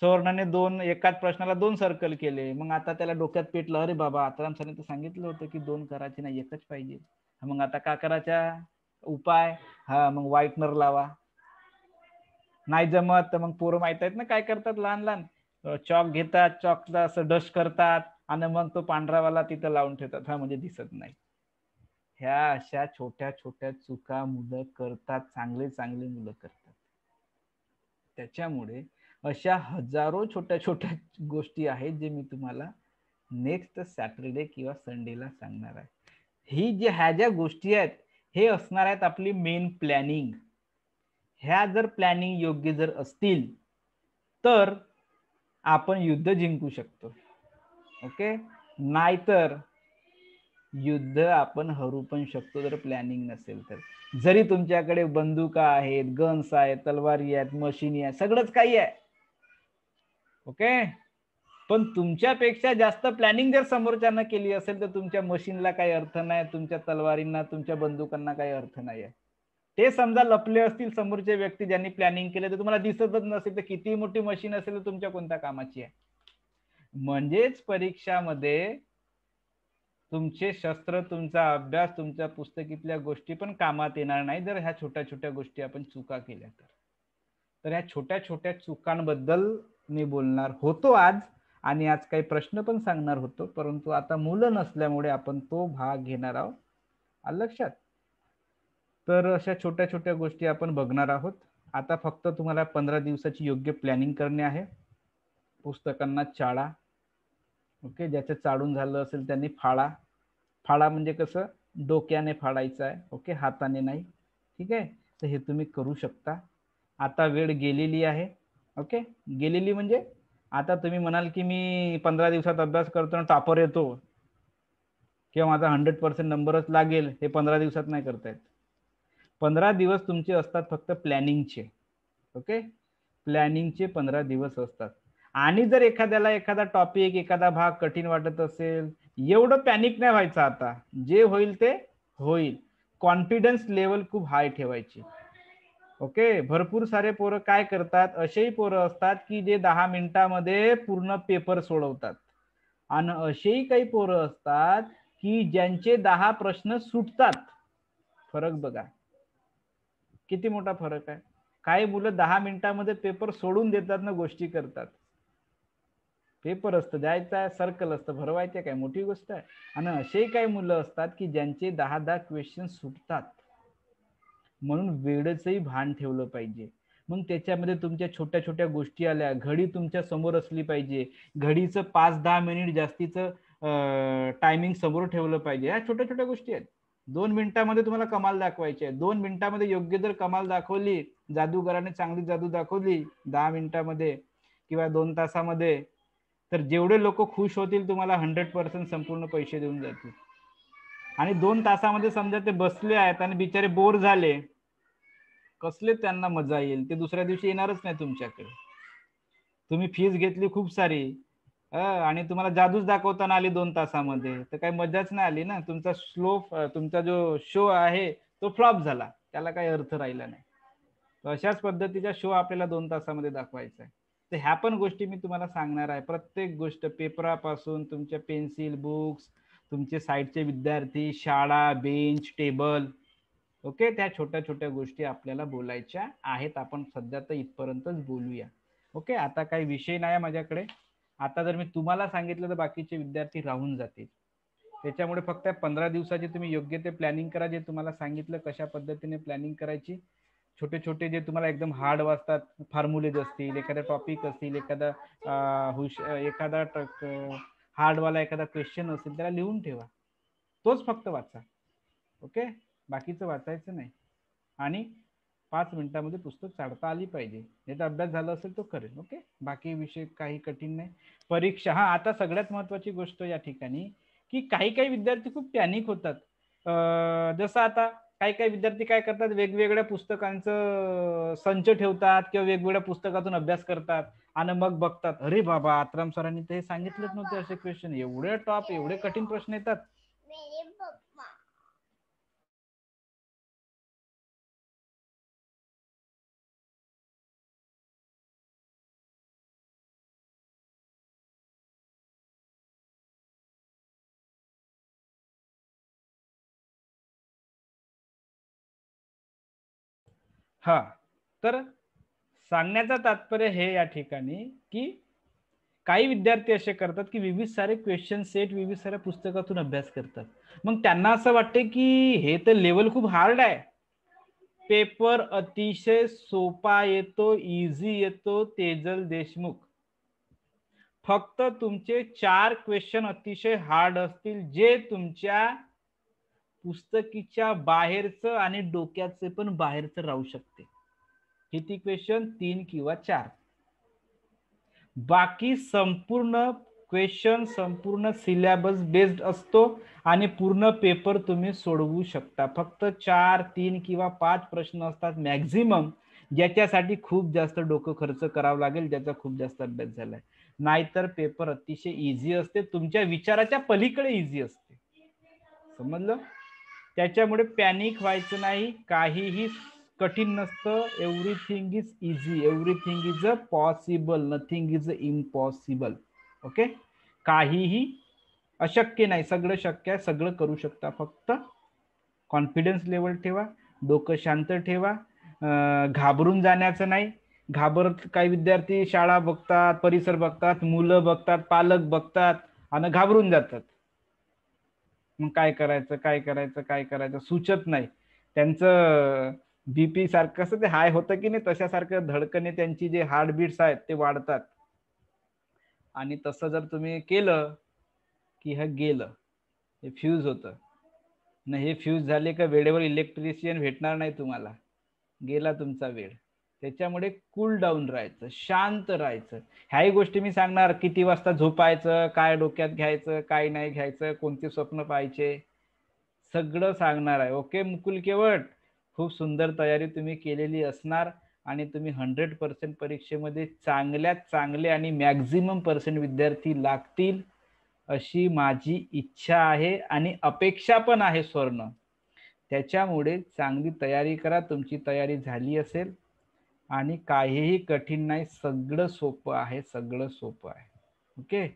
सवर्णाने एकाच प्रश्नाला 2 सर्कल केले. मग आता त्याला डोक्यात पेटलं अरे बाबा आत्ताराम सरांनी तर सांगितलं होतं की 2 करायचे नाही एकच पाहिजे. मग आता काय करायचा उपाय? हा मग व्हाईटनर लावा. नाही जमत तर मग पोरं माहित आहेत ना काय करतात लहान लहान चॉक घेतात, चॉकला असं डस्ट करतात आणि मग तो पांढरावाला तिथं लावून ठेवतात. हा म्हणजे दिसत नाही. ह्या अशा छोट्या छोट्या चुका मुलं करतात. चांगले मुलं करतात. त्याच्यामुळे अशा हजारो छोट्या छोट्या गोष्टी आहेत जे मी तुम्हाला नेक्स्ट सॅटरडे किंवा संडेला सांगणार आहे. ह्या ज्या गोष्टी आहेत हे असणार आहेत आपली मेन प्लॅनिंग. ह्या जर प्लॅनिंग योग्य जर असतील तर आपण युद्ध जिंकू शकतो. ओके, नाहीतर युद्ध आपण हरू पण शकतो जर प्लॅनिंग नसेल तर. जरी तुमच्याकडे बंदुका आहेत, गन्स आहेत, तलवारी आहेत, मशिनी आहेत, सगळंच काही आहे. ओके, पण तुमच्यापेक्षा जास्त प्लॅनिंग जर समोरच्यानं केली असेल तर तुमच्या मशीनला काही अर्थ नाही, तुमच्या तलवारींना तुमच्या बंदुकांना काही अर्थ नाही आहे. ते समजा लपले असतील समोरचे व्यक्ती ज्यांनी प्लॅनिंग केले तर तुम्हाला दिसतच नसेल तर किती मोठी मशीन असेल तर तुमच्या कोणत्या कामाची आहे. म्हणजेच परीक्षामध्ये तुमचे शस्त्र, तुमचा अभ्यास, तुमच्या पुस्तकीतल्या गोष्टी पण कामात येणार नाही जर ह्या छोट्या छोट्या गोष्टी आपण चुका केल्या तर ह्या छोट्या छोट्या चुकांबद्दल मी बोलणार होतो आज आणि आज काही प्रश्न पण सांगणार होतो परंतु आता मुलं नसल्यामुळे आपण तो भाग घेणार आहोत. आलं लक्षात? तर अशा छोट्या छोट्या गोष्टी आपण बघणार आहोत. आता फक्त तुम्हाला 15 दिवसाची योग्य प्लॅनिंग करणे आहे. पुस्तकांना चाळा. ओके, ज्याचं चाळून झालं असेल त्यांनी फाळा. फाळा म्हणजे कसं डोक्याने फाडायचं आहे. ओके, हाताने नाही. ठीक आहे, तर हे तुम्ही करू शकता. आता वेळ गेलेली आहे. ओके, गेलेली म्हणजे आता तुम्ही म्हणाल की मी 15 दिवसात अभ्यास करतो आणि टॉपर येतो किंवा माझा 100% नंबरच लागेल हे 15 दिवसात नाही करता येत. 15 दिवस तुमचे असतात फक्त प्लॅनिंगचे. ओके, प्लॅनिंगचे 15 दिवस असतात. आणि जर एखाद्याला एखादा टॉपिक एखादा भाग कठीण वाटत असेल एवढं पॅनिक नाही व्हायचं. आता जे होईल ते होईल. कॉन्फिडन्स लेवल खूप हाय ठेवायची. ओके, भरपूर सारे पोरं काय करतात असेही पोरं असतात की जे 10 मिनिटामध्ये पूर्ण पेपर सोडवतात आणि असेही काही पोरं असतात की ज्यांचे 10 प्रश्न सुटतात. फरक बघा किती मोठा फरक आहे. काही मुलं 10 मिनिटामध्ये पेपर सोडून देतात ना गोष्टी करतात. पेपर असतं द्यायचं आहे, सर्कल असतं भरवायचं, काय मोठी गोष्ट आहे. आणि असे काही मुलं असतात की ज्यांचे 10 क्वेश्चन सुटतात. म्हणून वेळेचंही भान ठेवलं पाहिजे. मग त्याच्यामध्ये तुमच्या छोट्या छोट्या गोष्टी आल्या. घडी तुमच्या समोर असली पाहिजे. घडीचं 5-10 मिनिट जास्तीचं टायमिंग समोर ठेवलं पाहिजे. ह्या छोट्या छोट्या गोष्टी आहेत. 2 मिनिटामध्ये तुम्हाला कमाल दाखवायची आहे. 2 मिनिटामध्ये योग्य जर कमाल दाखवली, जादूगाराने चांगली जादू दाखवली 10 मिनिटामध्ये किंवा 2 तासामध्ये, तर जेवढे लोक खुश होतील तुम्हाला 100% संपूर्ण पैसे देऊन जातील. आणि 2 तासामध्ये समजा ते बसले आहेत आणि बिचारे बोर झाले, कसले त्यांना मजा येईल? ते दुसऱ्या दिवशी येणारच नाही तुमच्याकडे. तुम्ही फीस घेतली खूप सारी आणि तुम्हाला जादूच दाखवताना आली 2 तासामध्ये, तर काही मजाच नाही आली ना. तुमचा जो शो आहे तो फ्लॉप झाला, त्याला काही अर्थ राहिला नाही. अशाच पद्धतीचा शो आपल्याला 2 तासामध्ये दाखवायचा आहे. तर ह्या पण गोष्टी मी तुम्हाला सांगणार आहे. प्रत्येक गोष्ट पेपरापासून तुमच्या पेन्सिल, बुक्स, तुमचे साईडचे विद्यार्थी, शाळा, बेंच, टेबल, ओके, त्या छोट्या छोट्या गोष्टी आपल्याला बोलायच्या आहेत. आपण सध्या तर इथपर्यंतच बोलूया. ओके, आता काही विषय नाही माझ्याकडे. आता जर मी तुम्हाला सांगितलं तर बाकीचे विद्यार्थी राहून जातील. त्याच्यामुळे फक्त 15 दिवसाची तुम्ही योग्य ते प्लॅनिंग करा. जे तुम्हाला सांगितलं कशा पद्धतीने प्लॅनिंग करायची. छोटे छोटे जे तुम्हाला एकदम हार्ड वाटतात, फॉर्म्युलेज असतील, एखादा टॉपिक असतील, एखादा हार्डवाला एखादा क्वेश्चन असेल, त्याला लिहून ठेवा. तोच फक्त वाचा. ओके, बाकीचं वाचायचं नाही. आणि 5 मिनिटांमध्ये पुस्तक चाळता आली पाहिजे. याचा अभ्यास झाला असेल तो करेल. ओके, बाकी विषय काही कठीण नाही. परीक्षा, हा आता सगळ्यात महत्वाची गोष्ट या ठिकाणी, की काही काही विद्यार्थी खूप पॅनिक होतात. जसं आता काही काही विद्यार्थी काय करतात, वेगवेगळ्या पुस्तकांचं संच ठेवतात किंवा वेगवेगळ्या पुस्तकातून अभ्यास करतात आणि मग बघतात, अरे बाबा, आत्राम सरांनी ते सांगितलंच नव्हते असे क्वेश्चन, एवढे टॉप, एवढे कठीण प्रश्न येतात. हा, तर सांगण्याचा तात्पर्य हे या ठिकाणी, की काही विद्यार्थी असे करतात की विविध सारे क्वेश्चन सेट विविध साऱ्या पुस्तकातून अभ्यास करतात. मग त्यांना असं वाटते की हे तर लेवल खूप हार्ड आहे, पेपर अतिशय सोपा येतो, इझी येतो. तेजल देशमुख, फक्त तुमचे 4 क्वेश्चन अतिशय हार्ड असतील, जे तुमच्या पुस्तकीच्या बाहेरचं आणि डोक्याचे पण बाहेरचं राहू शकते. किती क्वेश्चन? 3 किंवा 4. बाकी संपूर्ण क्वेश्चन संपूर्ण सिलेबस बेस्ड असतो आणि पूर्ण पेपर तुम्ही सोडवू शकता. फक्त 4, 3 किंवा 5 प्रश्न असतात मॅक्झिमम, ज्याच्यासाठी खूप जास्त डोकं खर्च करावं लागेल, ज्याचा खूप जास्त अभ्यास झालाय. नाहीतर पेपर अतिशय इझी असते, तुमच्या विचाराच्या पलीकडे इझी असते. समजलं? त्याच्यामुळे पॅनिक व्हायचं नाही. काहीही कठीण नसतं. Everything is easy, everything is a possible, nothing is impossible. Okay, काहीही अशक्य नाही, सगळं शक्य आहे, सगळं करू शकता. फक्त कॉन्फिडन्स लेवल ठेवा, डोकं शांत ठेवा, घाबरून जाण्याचं नाही. घाबरत काही विद्यार्थी शाळा बघतात, परिसर बघतात, मुलं बघतात, पालक बघतात आणि घाबरून जातात. मग काय करायचं, काय करायचं, काय करायचं सुचत नाही. त्यांचं बीपी सारखं कसं ते हाय होतं की नाही, तशासारखं धडकने त्यांची जे हार्टबीट्स आहेत ते वाढतात. आणि तसं जर तुम्ही केलं की हे गेलं, हे फ्यूज होतं ना. हे फ्यूज झाले का वेळेवर इलेक्ट्रिशियन भेटणार नाही तुम्हाला, गेला तुमचा वेळ. त्याच्यामुळे कूल डाऊन राहायचं, शांत राहायचं. ह्याही गोष्टी मी सांगणार, किती वाजता झोपायचं, काय डोक्यात घ्यायचं, काय नाही घ्यायचं, कोणते स्वप्न पाहायचे, सगळं सांगणार आहे. ओके मुकुल केवट, खूप सुंदर तयारी तुम्ही केलेली असणार आणि तुम्ही 100% परीक्षेमध्ये चांगल्यात चांगले आणि मॅक्झिमम पर्सेंट विद्यार्थी लागतील अशी माझी इच्छा आहे आणि अपेक्षा पण आहे स्वर्ण. त्याच्यामुळे चांगली तयारी करा. तुमची तयारी झाली असेल आणि काहीही कठीण नाही, सगळं सोपं आहे, सगळं सोपं आहे. ओके,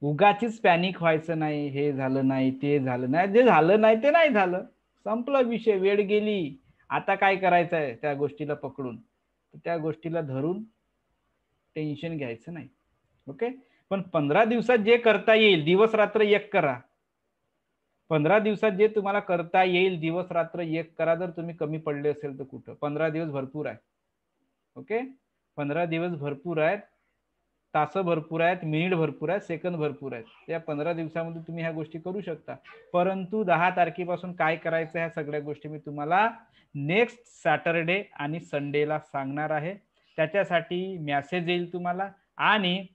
उगाचीच पॅनिक व्हायचं नाही, हे झालं नाही, ते झालं नाही. जे झालं नाही ते नाही झालं, संपला विषय, वेळ गेली. आता काय करायचं आहे त्या गोष्टीला पकडून, त्या गोष्टीला धरून टेन्शन घ्यायचं नाही. ओके, पण 15 दिवसात जे करता येईल, दिवस रात्र एक करा. 15 दिवसात जे तुम्हाला करता येईल, दिवस रात्र एक करा. जर तुम्ही कमी पडले असेल तर कुठं, 15 दिवस भरपूर आहे. ओके, 15 दिवस भरपूर आहेत, तास भरपूर आहेत, मिनिट भरपूर आहेत, सेकंद भरपूर आहेत. त्या 15 दिवसामध्ये तुम्ही ह्या गोष्टी करू शकता. परंतु 10 तारखेपासून काय करायचं, ह्या सगळ्या गोष्टी मी तुम्हाला नेक्स्ट सॅटरडे आणि संडेला सांगणार आहे. त्याच्यासाठी मेसेज येईल तुम्हाला. आणि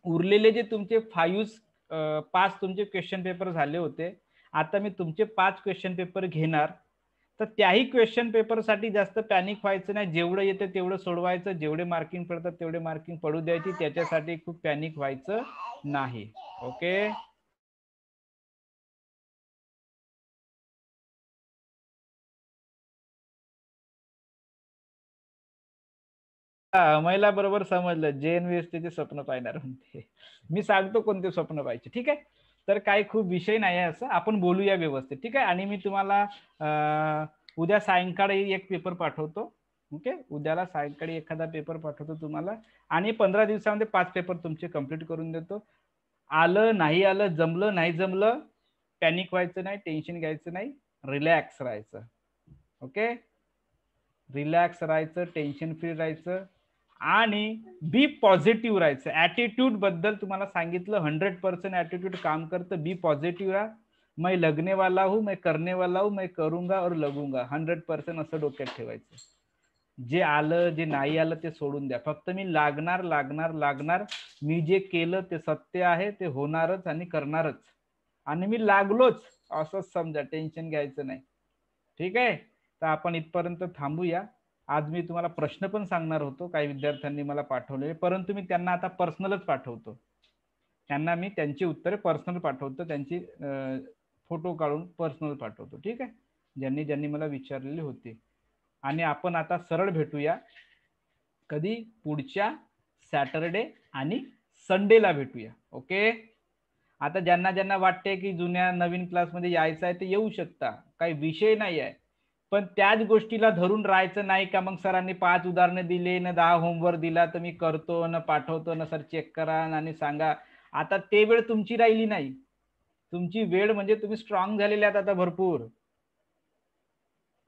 उरलेले जे तुमचे 5 तुमचे क्वेश्चन पेपर झाले होते, आता मी तुमचे 5 क्वेश्चन पेपर घेणार, तर त्याही क्वेश्चन पेपरसाठी जास्त पॅनिक व्हायचं नाही. जेवढं येतं तेवढं सोडवायचं, जेवढे मार्किंग पडतात तेवढे मार्किंग पडू द्यायची, त्याच्यासाठी खूप पॅनिक व्हायचं नाही. ओके. महिला बरोबर समजलं, JNVSTचे स्वप्न पाहणार म्हणते. मी सांगतो कोणते स्वप्न पाहायचे. ठीक आहे. तर काही खूप विषय नाही आहे असं, आपण बोलूया व्यवस्थित. ठीक आहे. आणि मी तुम्हाला उद्या सायंकाळी एक पेपर पाठवतो. ओके. उद्याला सायंकाळी एखादा पेपर पाठवतो तुम्हाला, आणि 15 दिवसामध्ये 5 पेपर तुमचे कंप्लीट करून देतो. आलं नाही आलं, जमलं नाही जमलं, पॅनिक व्हायचं नाही, टेन्शन घ्यायचं नाही, रिलॅक्स राहायचं. ओके. रिलॅक्स राहायचं, टेन्शन फ्री राहायचं, आणि बी पॉझिटिव्ह राहायचं. ऍटिट्यूड बद्दल तुम्हाला सांगितलं, 100% ऍटिट्यूड काम करतं. बी पॉझिटिव्ह राहा. मैं लगने वाला हूं, मैं करने वाला हूं, मैं करूंगा और लगूंगा. 100% असं डोक्यात ठेवायचं. जे आलं जे नाही आलं ते सोडून द्या. फक्त मी लागणार लागणार लागणार. मी जे केलं ते सत्य आहे, ते होणारच आणि करणारच, आणि मी लागलोच असंच समजा. टेन्शन घ्यायचं नाही. ठीक आहे. तर आपण इथपर्यंत थांबूया. आज मी तुम्हाला प्रश्न पण सांगणार होतो, काही विद्यार्थ्यांनी मला पाठवले, परंतु मी त्यांना आता पर्सनलच पाठवतो. त्यांना मी त्यांची उत्तरे पर्सनल पाठवतो, त्यांची फोटो काढून पर्सनल पाठवतो. ठीक आहे. ज्यांनी ज्यांनी मला विचारलेले होते. आणि आपण आता सरळ भेटूया. कधी? पुढच्या सॅटरडे आणि संडेला भेटूया. ओके. आता ज्यांना ज्यांना वाटते की जुन्या नवीन क्लासमध्ये यायचं आहे ते येऊ शकता, काही विषय नाही आहे. पण त्याच गोष्टीला धरून राहायचं नाही का मग सरांनी 5 उदाहरणं दिले न 10 होमवर्क दिला तर मी करतो न पाठवतो न सर चेक करा आणि सांगा. आता ते वेळ तुमची राहिली नाही. तुमची वेळ म्हणजे तुम्ही स्ट्रॉंग झालेले आहात आता भरपूर.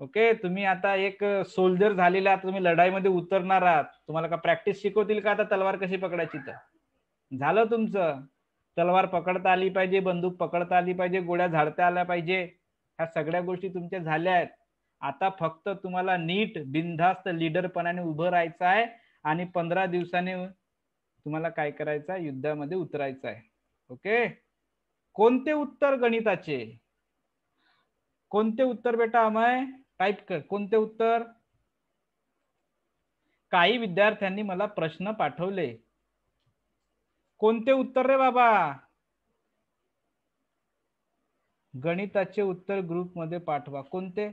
ओके. तुम्ही आता एक सोल्जर झालेला आहात, तुम्ही लढाईमध्ये उतरणार आहात. तुम्हाला का प्रॅक्टिस शिकवतील का आता तलवार कशी पकडायची? तर झालं तुमचं. तलवार पकडता आली पाहिजे, बंदूक पकडता आली पाहिजे, गोळ्या झाडता आल्या पाहिजे. ह्या सगळ्या गोष्टी तुमच्या झाल्या आहेत. आता फक्त तुम्हाला नीट बिनधास्त लीडरपणाने उभं राहायचं आहे, आणि 15 दिवसांनी तुम्हाला काय करायचं आहे? युद्धामध्ये उतरायचं आहे. ओके. कोणते उत्तर गणिताचे? कोणते उत्तर बेटा अमय? टाईप कर. कोणते उत्तर? काही विद्यार्थ्यांनी मला प्रश्न पाठवले. कोणते उत्तर रे बाबा? गणिताचे उत्तर ग्रुपमध्ये पाठवा. कोणते?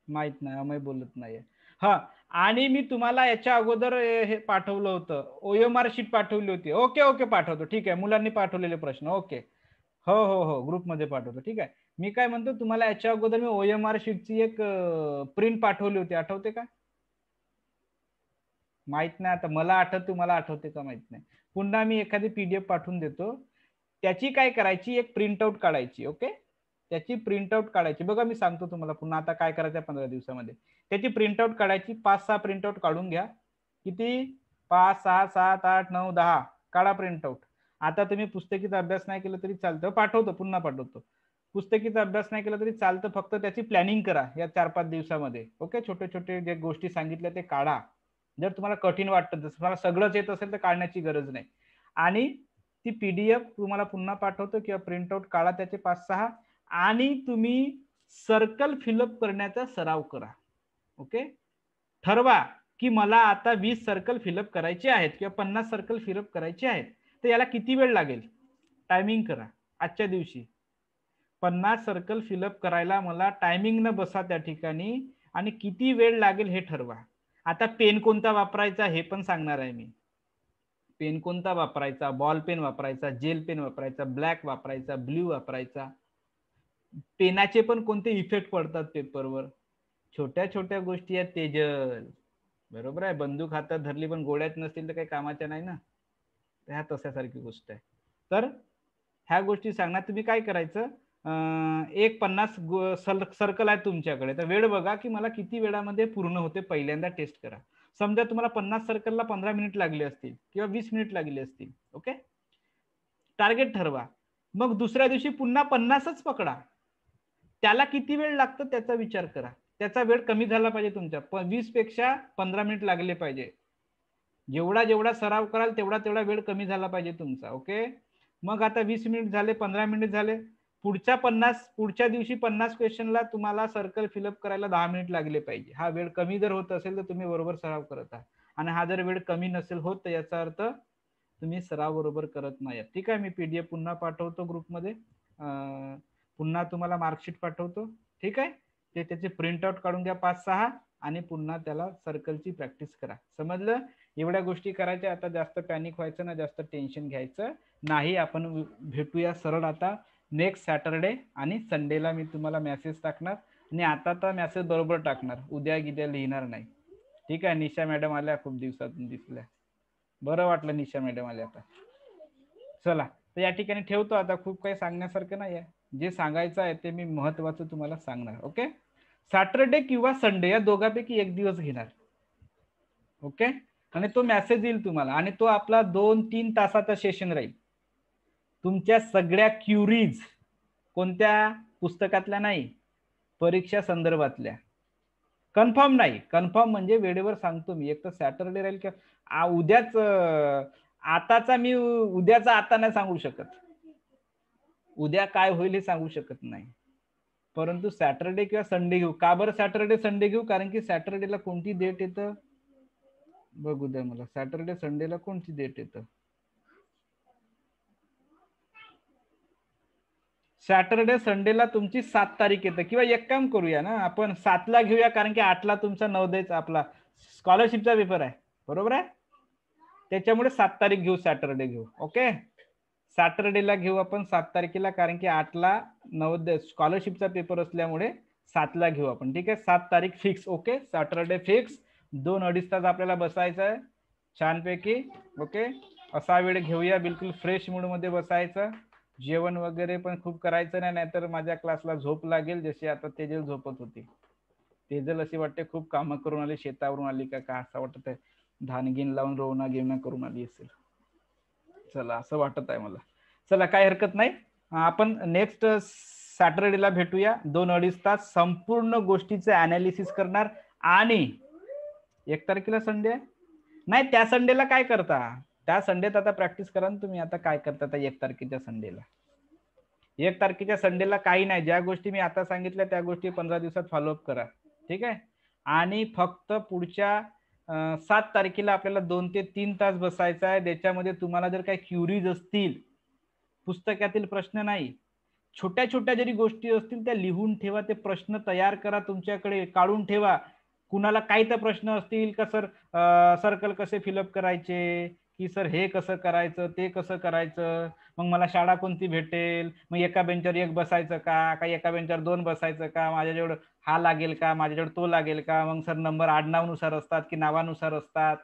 माहित नाही, अमय बोलत नाहीये. हा. आणि मी तुम्हाला याच्या अगोदर हे पाठवलं होतं, OMR शीट पाठवली होती. ओके ओके, पाठवतो. ठीक आहे. मुलांनी पाठवलेले प्रश्न. ओके. हो हो हो, ग्रुपमध्ये पाठवतो. ठीक आहे. मी काय म्हणतो, तुम्हाला याच्या अगोदर मी OMR शीटची एक प्रिंट पाठवली होती, आठवते का? माहित नाही. आता मला आठवत, तुम्हाला आठवते का माहित नाही. पुन्हा मी एखादी PDF पाठवून देतो. त्याची काय करायची? एक प्रिंटआउट काढायची. ओके. त्याची प्रिंटआउट काढायची. बघा मी सांगतो तुम्हाला पुन्हा आता काय करायचं 15 दिवसामध्ये. त्याची प्रिंटआउट काढायची. 5-6 प्रिंटआउट काढून घ्या. किती? 5, 6, 7, 8, 9, 10 काढा प्रिंटआउट. आता तुम्ही पुस्तकीचा अभ्यास नाही केला तरी चालतं. पाठवतो, पुन्हा पाठवतो. पुस्तकीचा अभ्यास नाही केला तरी चालतं, फक्त त्याची प्लॅनिंग करा या 4-5 दिवसामध्ये. ओके. छोटे छोटे जे गोष्टी सांगितल्या ते काढा. जर तुम्हाला कठीण वाटतं, जसं तुम्हाला सगळंच येत असेल तर काढण्याची गरज नाही. आणि ती PDF तुम्हाला पुन्हा पाठवतो, किंवा प्रिंटआउट काढा त्याचे 5-6, आणि तुम्ही सर्कल फिलअप करण्याचा सराव करा. ओके. ठरवा की मला आता 20 सर्कल फिलअप करायचे आहेत किंवा 50 सर्कल फिलअप करायचे आहेत, तर याला किती वेळ लागेल? टायमिंग करा आजच्या दिवशी. 50 सर्कल फिलअप करायला मला टायमिंग न बसा त्या ठिकाणी, आणि किती वेळ लागेल हे ठरवा. आता पेन कोणता वापरायचा हे पण सांगणार आहे मी. पेन कोणता वापरायचा? बॉल पेन वापरायचा, जेल पेन वापरायचा, ब्लॅक वापरायचा, ब्ल्यू वापरायचा. पेनाचे पण कोणते इफेक्ट पडतात पेपरवर? छोट्या छोट्या गोष्टी आहेत तेजल. बरोबर आहे. बंदूक हातात धरली पण गोळ्यात नसतील तर काही कामाच्या नाही ना. ह्या तशासारखी गोष्ट आहे. तर ह्या गोष्टी सांगणार. तुम्ही काय करायचं, एक 50 सर्कल आहे तुमच्याकडे, तर वेळ बघा की मला किती वेळामध्ये पूर्ण होते, पहिल्यांदा टेस्ट करा. समजा तुम्हाला 50 सर्कलला 15 मिनिट लागले असतील किंवा 20 मिनिट लागले असतील. ओके. टार्गेट ठरवा. मग दुसऱ्या दिवशी पुन्हा 50च पकडा. त्याला किती वेळ लागतो त्याचा विचार करा. त्याचा वेळ कमी झाला पाहिजे तुमच्या. 20 पेक्षा 15 मिनिट लागले पाहिजे. जेवढा जेवढा सराव कराल तेवढा तेवढा वेळ कमी झाला पाहिजे तुमचा. ओके. मग आता 20 मिनिट झाले, 15 मिनिट झाले, पुढच्या दिवशी 50 क्वेश्चनला तुम्हाला सर्कल फिलअप करायला 10 मिनिट लागले पाहिजे. हा वेळ कमी जर होत असेल तर तुम्ही बरोबर सराव करत आहात, आणि हा जर वेळ कमी नसेल होत तर याचा अर्थ तुम्ही सराव बरोबर करत नाही. ठीक आहे, मी PDF पुन्हा पाठवतो ग्रुपमध्ये, पुन्हा तुम्हाला मार्कशीट पाठवतो. ठीक आहे, ते त्याचे प्रिंटआउट काढून घ्या 5-6 आणि पुन्हा त्याला सर्कलची प्रॅक्टिस करा. समजलं? एवढ्या गोष्टी करायच्या. आता जास्त पॅनिक व्हायचं ना, जास्त टेन्शन घ्यायचं नाही. आपण भेटूया सरळ आता नेक्स्ट सॅटरडे आणि संडेला मी तुम्हाला मेसेज टाकणार, आणि आता तर मेसेज बरोबर टाकणार, उद्या गिद्या लिहिणार नाही. ठीक आहे, निशा मॅडम आल्या, खूप दिवसातून दिसल्या, बरं वाटलं निशा मॅडम आल्या आता. चला, तर या ठिकाणी ठेवतो आता, खूप काही सांगण्यासारखं नाही आहे. जे सांगायचं आहे ते मी महत्वाचं तुम्हाला सांगणार. ओके, सॅटरडे किंवा संडे या दोघांपैकी एक दिवस घेणार. ओके, आणि तो मेसेज येईल तुम्हाला, आणि तो आपला 2-3 तासाचा सेशन राहील. तुमच्या सगळ्या क्युरीज, कोणत्या पुस्तकातल्या नाही, परीक्षा संदर्भातल्या. कन्फर्म नाही, कन्फर्म म्हणजे वेळेवर सांगतो मी, एक तर सॅटरडे राहील किंवा उद्याच, आताचा मी उद्याचा आता नाही सांगू शकत, उद्या काय होईल हे सांगू शकत नाही, परंतु सॅटरडे किंवा संडे घेऊ. का बरं सॅटरडे संडे घेऊ? कारण की सॅटरडेला कोणती डेट येतं बघू द्या मला, सॅटरडे संडेला कोणती डेट येतं. सॅटरडे संडेला तुमची 7 तारीख येतं, किंवा एक काम करूया ना आपण 7ला घेऊया, कारण की 8ला तुमचा नवोदयचा आपला स्कॉलरशिपचा पेपर आहे, बरोबर आहे, त्याच्यामुळे 7 तारीख घेऊ, सॅटरडे घेऊ. ओके, सॅटरडेला घेऊ आपण 7 तारखेला, कारण की 8ला नवोदय स्कॉलरशिपचा पेपर असल्यामुळे 7ला घेऊ आपण. ठीक आहे, 7 तारीख फिक्स. Okay, Saturday fix. 2-2.5 तास आपल्याला बसायचं आहे छानपैकी. ओके, असा वेळ घेऊया, बिलकुल फ्रेश मूड मध्ये बसायचं, जेवण वगैरे पण खूप करायचं नाही, नाहीतर माझ्या क्लासला झोप लागेल, जशी आता तेजल झोपत होती. तेजल अशी वाटते खूप कामं करून आली, शेतावरून आली का असं वाटत आहे, धानगीन लावून रोवणा गिवणा करून आली असेल. चला, असं वाटत आहे मला. चला, काय हरकत नाही, आपण नेक्स्ट सॅटरडेला भेटूया. 2-2.5 तास संपूर्ण गोष्टीचं अनालिसिस करणार. आणि 1 तारखेला संडे नाही, त्या संडेला काय करता, त्या संडेत आता प्रॅक्टिस करा ना तुम्ही. आता काय करता त्या 1 तारखेच्या संडेला? 1 तारखेच्या संडेला काही नाही, ज्या गोष्टी मी आता सांगितल्या त्या गोष्टी 15 दिवसात फॉलोअप करा. ठीक आहे, आणि फक्त पुढच्या 7 तारखेला आपल्याला 2 ते 3 तास बसायचं आहे. त्याच्यामध्ये तुम्हाला जर काही क्युरीज असतील, पुस्तकातील प्रश्न नाही, छोट्या छोट्या जरी गोष्टी असतील त्या लिहून ठेवा, ते प्रश्न तयार करा, तुमच्याकडे काढून ठेवा. कुणाला काही तर प्रश्न असतील का, सर सर्कल कसे फिलअप करायचे, की सर हे कसं करायचं, ते कसं करायचं, मग मला शाळा कोणती भेटेल, मग एका बेंचवर एक बसायचं का एका बेंचवर 2 बसायचं का, माझ्याजवळ हा लागेल का, माझ्याजवळ तो लागेल का, मग सर नंबर आडनावानुसार असतात की नावानुसार असतात,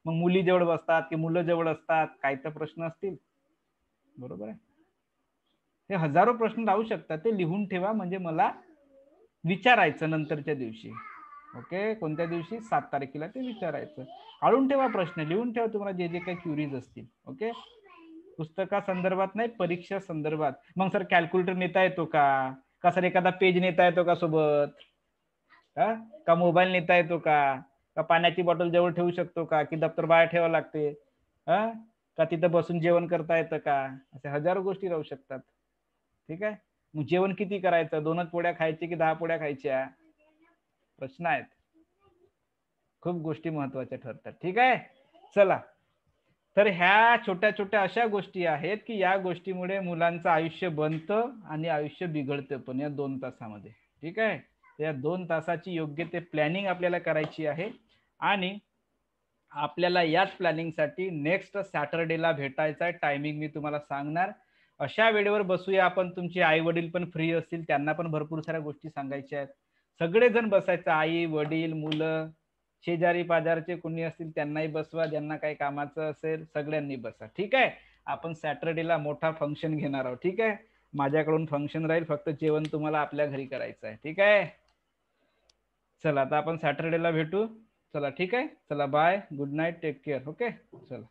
मग मुली जवळ बसतात की मुलं जवळ असतात, काही तर प्रश्न असतील, बरोबर आहे. हे हजारो प्रश्न राहू शकतात, ते लिहून ठेवा, म्हणजे मला विचारायचं नंतरच्या दिवशी. ओके, कोणत्या दिवशी? 7 तारखेला ते विचारायचं. काढून ठेवा प्रश्न, लिहून ठेवा तुम्हाला जे जे काही क्युरीज असतील. ओके, पुस्तका संदर्भात नाही, परीक्षा संदर्भात. मग सर कॅल्क्युलेटर नेता येतो का सर एखादा पेज नेता येतो का सोबत, का मोबाईल नेता येतो का पाण्याची बॉटल जवळ ठेवू शकतो की दप्तर बाहेर ठेवावं लागते, का तिथं बसून जेवण करता येतं का, अशा हजारो गोष्टी राहू शकतात. ठीक आहे, मग जेवण किती करायचं, 2च पोळ्या खायची की 10 पोळ्या खायच्या, प्रश्न आहेत, खूप गोष्टी महत्वाच्या ठरतात. ठीक आहे, चला, तर ह्या छोट्या छोट्या अशा गोष्टी आहेत की या गोष्टीमुळे मुलांचं आयुष्य बनतं आणि आयुष्य बिघडतं पण या 2 तासामध्ये. ठीक आहे, या 2 तासाची योग्य ते प्लॅनिंग आपल्याला करायची आहे, आणि आपल्याला याच प्लॅनिंगसाठी नेक्स्ट सॅटरडेला भेटायचं आहे. टायमिंग मी तुम्हाला सांगणार, अशा वेळेवर बसूया आपण. तुमचे आई वडील पण फ्री असतील, त्यांना पण भरपूर साऱ्या गोष्टी सांगायच्या आहेत, सगळेजण बसायचं, आई वडील मुलं शेजारी पाजारचे कोणी असतील त्यांनाही बसवा, ज्यांना काही कामाचं असेल सगळ्यांनी बसा. ठीक आहे, आपण सॅटरडेला मोठा फंक्शन घेणार आहोत. ठीक आहे, माझ्याकडून फंक्शन राहील, फक्त जेवण तुम्हाला आपल्या घरी करायचं आहे. ठीक आहे, चला, आता आपण सॅटरडेला भेटू. चला, ठीक आहे, चला, bye, good night, take care. Okay, चला.